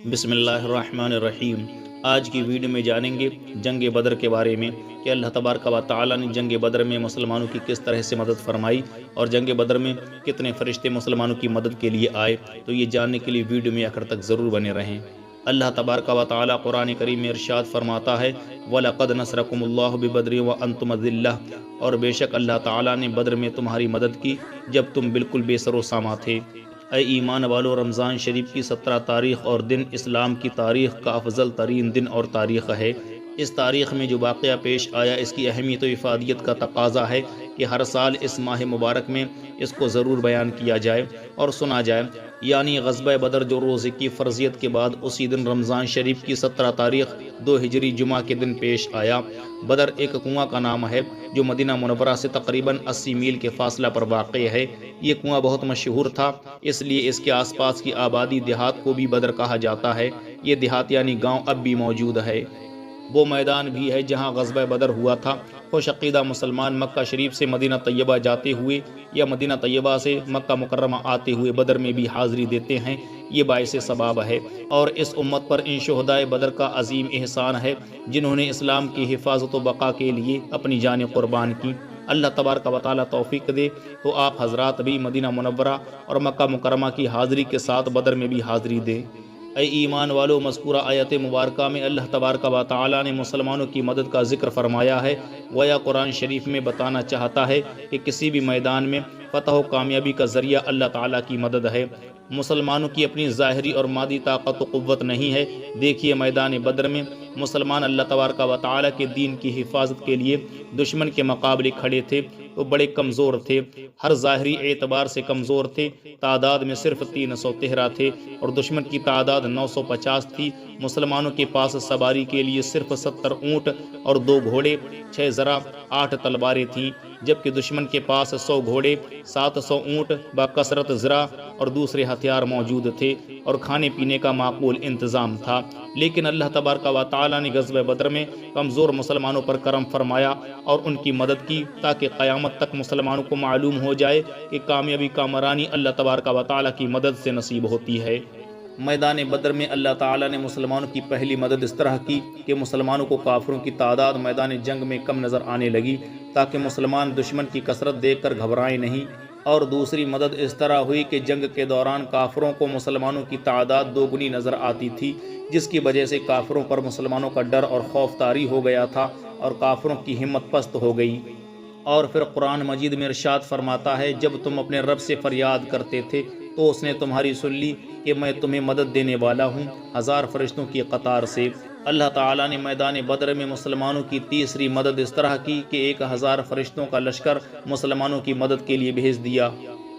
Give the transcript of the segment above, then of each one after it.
بسم اللہ الرحمن الرحیم۔ آج کی ویڈیو میں جانیں گے جنگ بدر کے بارے میں کہ اللہ تبارک و تعالی نے جنگ بدر میں مسلمانوں کی کس طرح سے مدد فرمائی اور جنگ بدر میں کتنے فرشتے مسلمانوں کی مدد کے لیے آئے۔ تو یہ جاننے کے لیے ویڈیو میں آخر تک ضرور بنے رہیں۔ اللہ تبارک و تعالی قرآن کریم میں ارشاد فرماتا ہے وَلَقَدْ نَصْرَكُمُ اللَّهُ بِبَدْرٍ وَأَنْتُمْ أَذِلَّةٌ، اور بے شک اللہ تعالی نے بدر میں تمہاری مدد کی جب تم بالکل بے سر و سامان تھے۔ اے ایمان والو، رمضان شریف کی 17 تاریخ اور دن اسلام کی تاریخ کا افضل ترین دن اور تاریخ ہے۔ اس تاریخ میں جو واقعہ پیش آیا اس کی اہمیت و افادیت کا تقاضا ہے کہ ہر سال اس ماہ مبارک میں اس کو ضرور بیان کیا جائے اور سنا جائے، یعنی غزوہ بدر جو روزے کی فرضیت کے بعد اسی دن رمضان شریف کی 17 تاریخ 2 ہجری جمعہ کے دن پیش آیا۔ بدر ایک کنواں کا نام ہے جو مدینہ منورہ سے تقریباً 80 میل کے فاصلہ پر واقع ہے۔ یہ کنواں بہت مشہور تھا، اس لیے اس کے آس پاس کی آبادی دیہات کو بھی بدر کہا جاتا ہے۔ یہ دیہات یعنی گاؤں اب بھی موجود ہے۔ وہ میدان بھی ہے جہاں غزوہ بدر ہوا تھا۔ خوش عقیدہ مسلمان مکہ شریف سے مدینہ طیبہ جاتے ہوئے یا مدینہ طیبہ سے مکہ مکرمہ آتے ہوئے بدر میں بھی حاضری دیتے ہیں، یہ باعث ثواب ہے۔ اور اس امت پر ان شہدائے بدر کا عظیم احسان ہے جنہوں نے اسلام کی حفاظت و بقا کے لیے اپنی جانیں قربان کی۔ اللہ تبارک و تعالی توفیق دے تو آپ حضرات بھی مدینہ منورہ اور مکہ مکرمہ کی حاضری کے ساتھ بدر میں بھی حاضری دیں۔ اے ایمان والو، مذکورہ آیت مبارکہ میں اللہ تبارک و تعالی نے مسلمانوں کی مدد کا ذکر فرمایا ہے۔ گویا قرآن شریف میں بتانا چاہتا ہے کہ کسی بھی میدان میں فتح و کامیابی کا ذریعہ اللہ تعالی کی مدد ہے۔ مسلمانوں کی اپنی ظاہری اور مادی طاقت و قوت نہیں ہے۔ دیکھیے میدان بدر میں مسلمان اللہ تبارک و تعالی کے دین کی حفاظت کے لیے دشمن کے مقابلے کھڑے تھے تو بڑے کمزور تھے، ہر ظاہری اعتبار سے کمزور تھے۔ تعداد میں صرف 313 تھے اور دشمن کی تعداد 950 تھی۔ مسلمانوں کے پاس سواری کے لیے صرف 70 اونٹ اور 2 گھوڑے، 6 ذرا، 8 تلواریں تھیں، جبکہ دشمن کے پاس 100 گھوڑے، 700 اونٹ، بکثرت ذرا اور دوسرے ہتھیار موجود تھے اور کھانے پینے کا معقول انتظام تھا۔ لیکن اللہ تبارک و تعالی نے غزوہ بدر میں کمزور مسلمانوں پر کرم فرمایا اور ان کی مدد کی تاکہ قیامت تک مسلمانوں کو معلوم ہو جائے کہ کامیابی کامرانی اللہ تبارک و تعالی کی مدد سے نصیب ہوتی ہے۔ میدان بدر میں اللہ تعالی نے مسلمانوں کی پہلی مدد اس طرح کی کہ مسلمانوں کو کافروں کی تعداد میدان جنگ میں کم نظر آنے لگی تاکہ مسلمان دشمن کی کثرت دیکھ کر گھبرائیں نہیں، اور دوسری مدد اس طرح ہوئی کہ جنگ کے دوران کافروں کو مسلمانوں کی تعداد 2 گنی نظر آتی تھی، جس کی وجہ سے کافروں پر مسلمانوں کا ڈر اور خوف طاری ہو گیا تھا اور کافروں کی ہمت پست ہو گئی۔ اور پھر قرآن مجید میں ارشاد فرماتا ہے جب تم اپنے رب سے فریاد کرتے تھے تو اس نے تمہاری سن لی کہ میں تمہیں مدد دینے والا ہوں 1000 فرشتوں کی قطار سے۔ اللہ تعالیٰ نے میدان بدر میں مسلمانوں کی تیسری مدد اس طرح کی کہ 1000 فرشتوں کا لشکر مسلمانوں کی مدد کے لیے بھیج دیا۔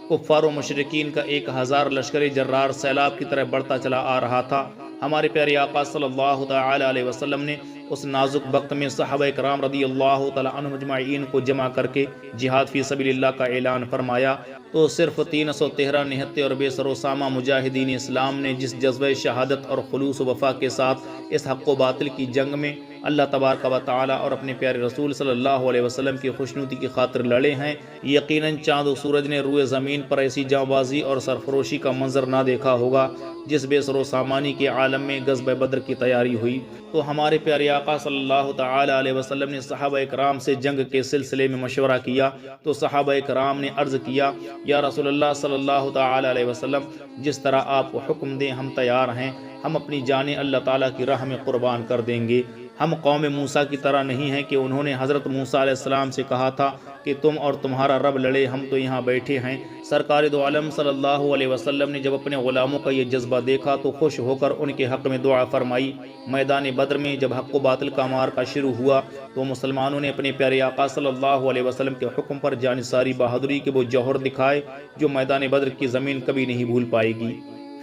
کفار و مشرکین کا 1000 لشکر جرار سیلاب کی طرح بڑھتا چلا آ رہا تھا۔ ہمارے پیارے آقا صلی اللہ تعالی علیہ وسلم نے اس نازک وقت میں صحابہ کرام رضی اللہ تعالی عنہم اجمعین کو جمع کر کے جہاد فی سبیل اللہ کا اعلان فرمایا تو صرف 313 نہتے اور بے سر و سامہ مجاہدین اسلام نے جس جذبہ شہادت اور خلوص و وفا کے ساتھ اس حق و باطل کی جنگ میں اللہ تبارک و تعالی اور اپنے پیارے رسول صلی اللہ علیہ وسلم کی خوشنودی کی خاطر لڑے ہیں، یقیناً چاند و سورج نے روئے زمین پر ایسی جانبازی اور سرفروشی کا منظر نہ دیکھا ہوگا جس بے سر و سامانی کے عالم میں غزوہ بدر کی تیاری ہوئی۔ تو ہمارے پیارے آقا صلی اللہ تعالی علیہ وسلم نے صحابہ اکرام سے جنگ کے سلسلے میں مشورہ کیا تو صحابہ اکرام نے عرض کیا یا رسول اللہ صلی اللہ تعالی علیہ وسلم، جس طرح آپ کو حکم دیں ہم تیار ہیں، ہم اپنی جانیں اللہ تعالیٰ کی راہ میں قربان کر دیں گے۔ ہم قوم موسیٰ کی طرح نہیں ہیں کہ انہوں نے حضرت موسیٰ علیہ السلام سے کہا تھا کہ تم اور تمہارا رب لڑے، ہم تو یہاں بیٹھے ہیں۔ سرکار دو عالم صلی اللہ علیہ وسلم نے جب اپنے غلاموں کا یہ جذبہ دیکھا تو خوش ہو کر ان کے حق میں دعا فرمائی۔ میدان بدر میں جب حق و باطل کا معرکہ شروع ہوا تو مسلمانوں نے اپنے پیارے آقا صلی اللہ علیہ وسلم کے حکم پر جانثاری بہادری کے وہ جوہر دکھائے جو میدان بدر کی زمین کبھی نہیں بھول پائے گی۔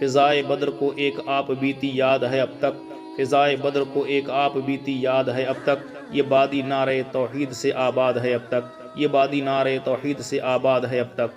فضائے بدر کو ایک آپ بیتی یاد ہے اب تک، فضائے بدر کو ایک آپ بیتی یاد ہے اب تک، یہ بادی نعرہ توحید سے آباد ہے اب تک، یہ بادی نعرہ توحید سے آباد ہے اب تک۔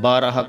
12